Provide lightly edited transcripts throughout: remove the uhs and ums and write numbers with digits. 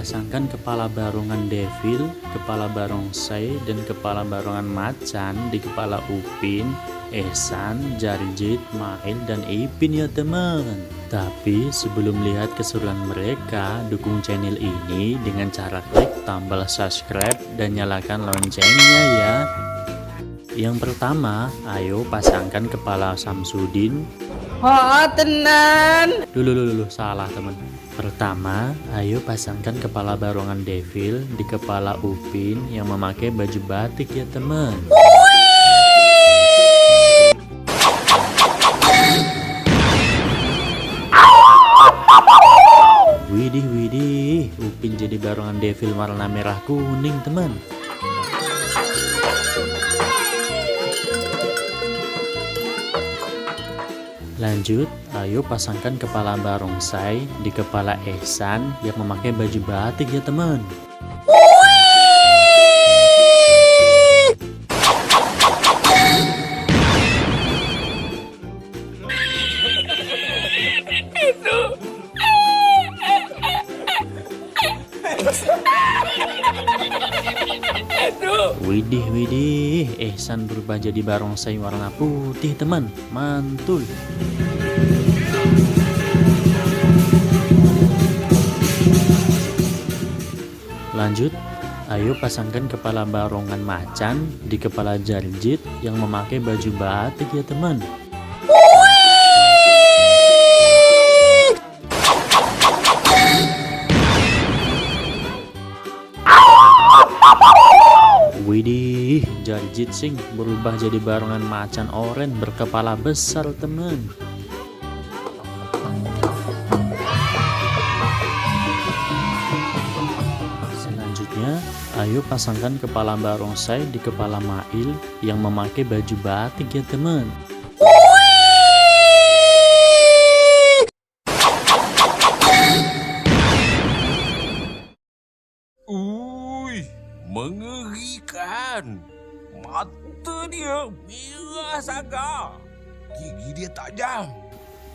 pasangkan kepala barongan devil, kepala barongsai, dan kepala barongan macan di kepala Upin, Ehsan, Jarjit, Mail, dan Ipin ya teman. Tapi sebelum lihat keseruan mereka, dukung channel ini dengan cara klik tombol subscribe dan nyalakan loncengnya ya. Yang pertama, ayo pasangkan kepala Samsudin. Oh tenan. Dulu, salah teman. Pertama, ayo pasangkan kepala barongan devil di kepala Upin yang memakai baju batik ya teman. Widih, Upin jadi barongan devil warna merah kuning teman. Lanjut, ayo pasangkan kepala barongsai di kepala Ehsan yang memakai baju batik ya teman. Widih, Ehsan berubah jadi barongsai warna putih teman, mantul. Lanjut, ayo pasangkan kepala barongan macan di kepala Jarjit yang memakai baju batik ya teman. Widih, Jarjit Sing berubah jadi barongan macan oranye berkepala besar teman. Selanjutnya, ayo pasangkan kepala barongsai di kepala Mail yang memakai baju batik ya teman. Mengerikan. Mata dia merah sangat. Gigi dia tajam.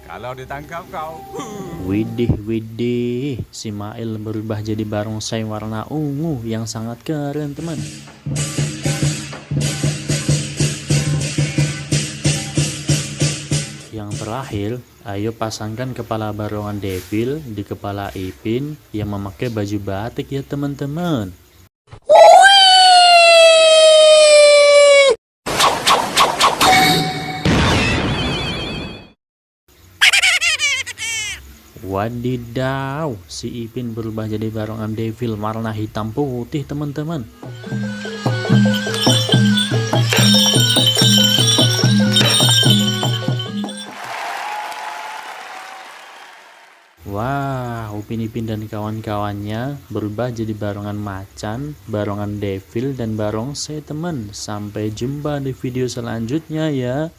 Kalau ditangkap kau. Widih, si Mail berubah jadi barongsai warna ungu yang sangat keren teman. Yang terakhir, ayo pasangkan kepala barongan devil di kepala Ipin yang memakai baju batik ya teman-teman. Wadidaw, si Ipin berubah jadi barongan devil warna hitam putih teman-teman. Wah, Upin Ipin dan kawan-kawannya berubah jadi barongan macan, barongan devil, dan barongsai teman. Sampai jumpa di video selanjutnya ya.